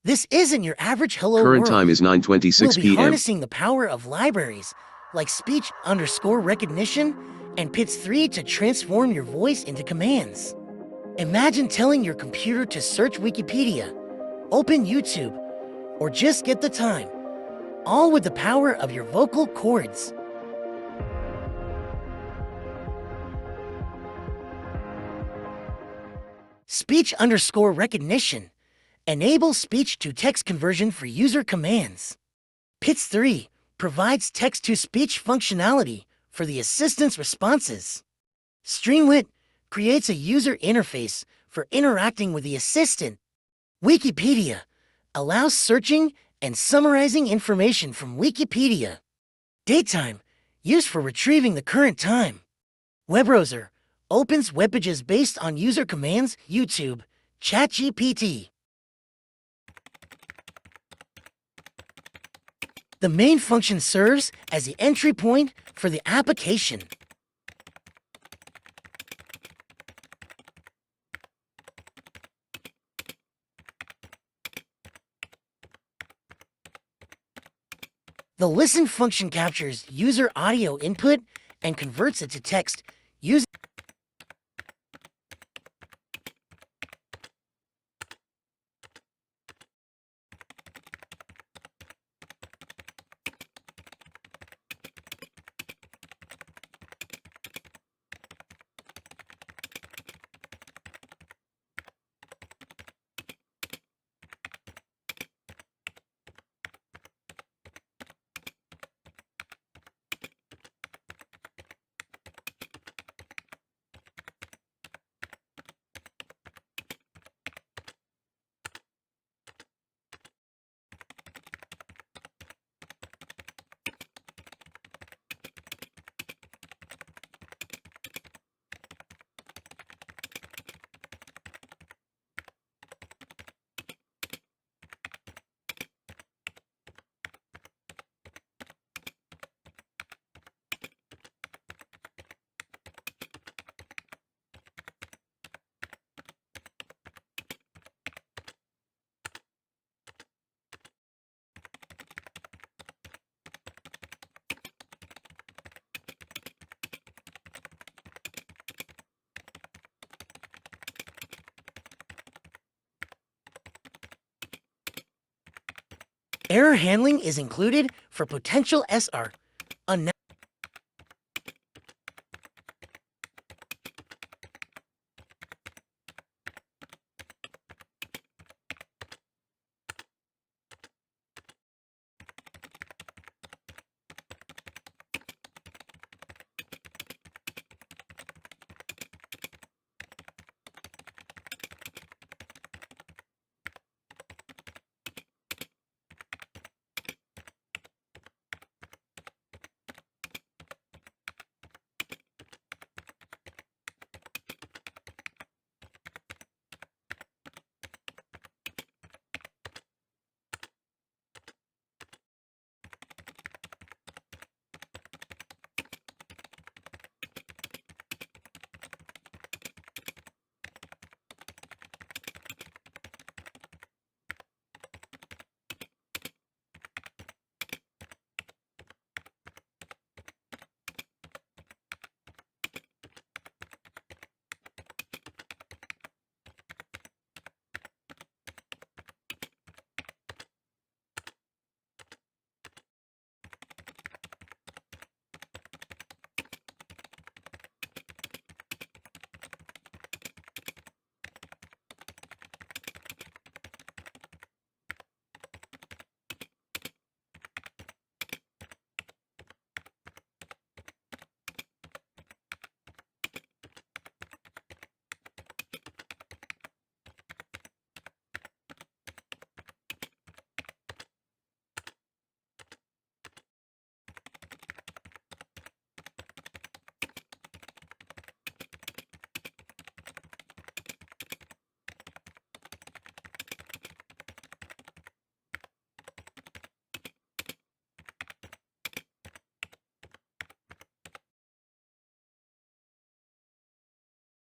This isn't your average hello Current world. time is We'll 9:26 be p.m. harnessing the power of libraries like speech_recognition and pits3 to transform your voice into commands. Imagine telling your computer to search Wikipedia, open YouTube, or just get the time, all with the power of your vocal cords. Speech_recognition. Enable speech-to-text conversion for user commands. pits3 provides text-to-speech functionality for the assistant's responses. Streamlit creates a user interface for interacting with the assistant. Wikipedia allows searching and summarizing information from Wikipedia. Datetime, used for retrieving the current time. Web browser opens web pages based on user commands, YouTube, ChatGPT. The main function serves as the entry point for the application. The listen function captures user audio input and converts it to text using error handling is included for potential SR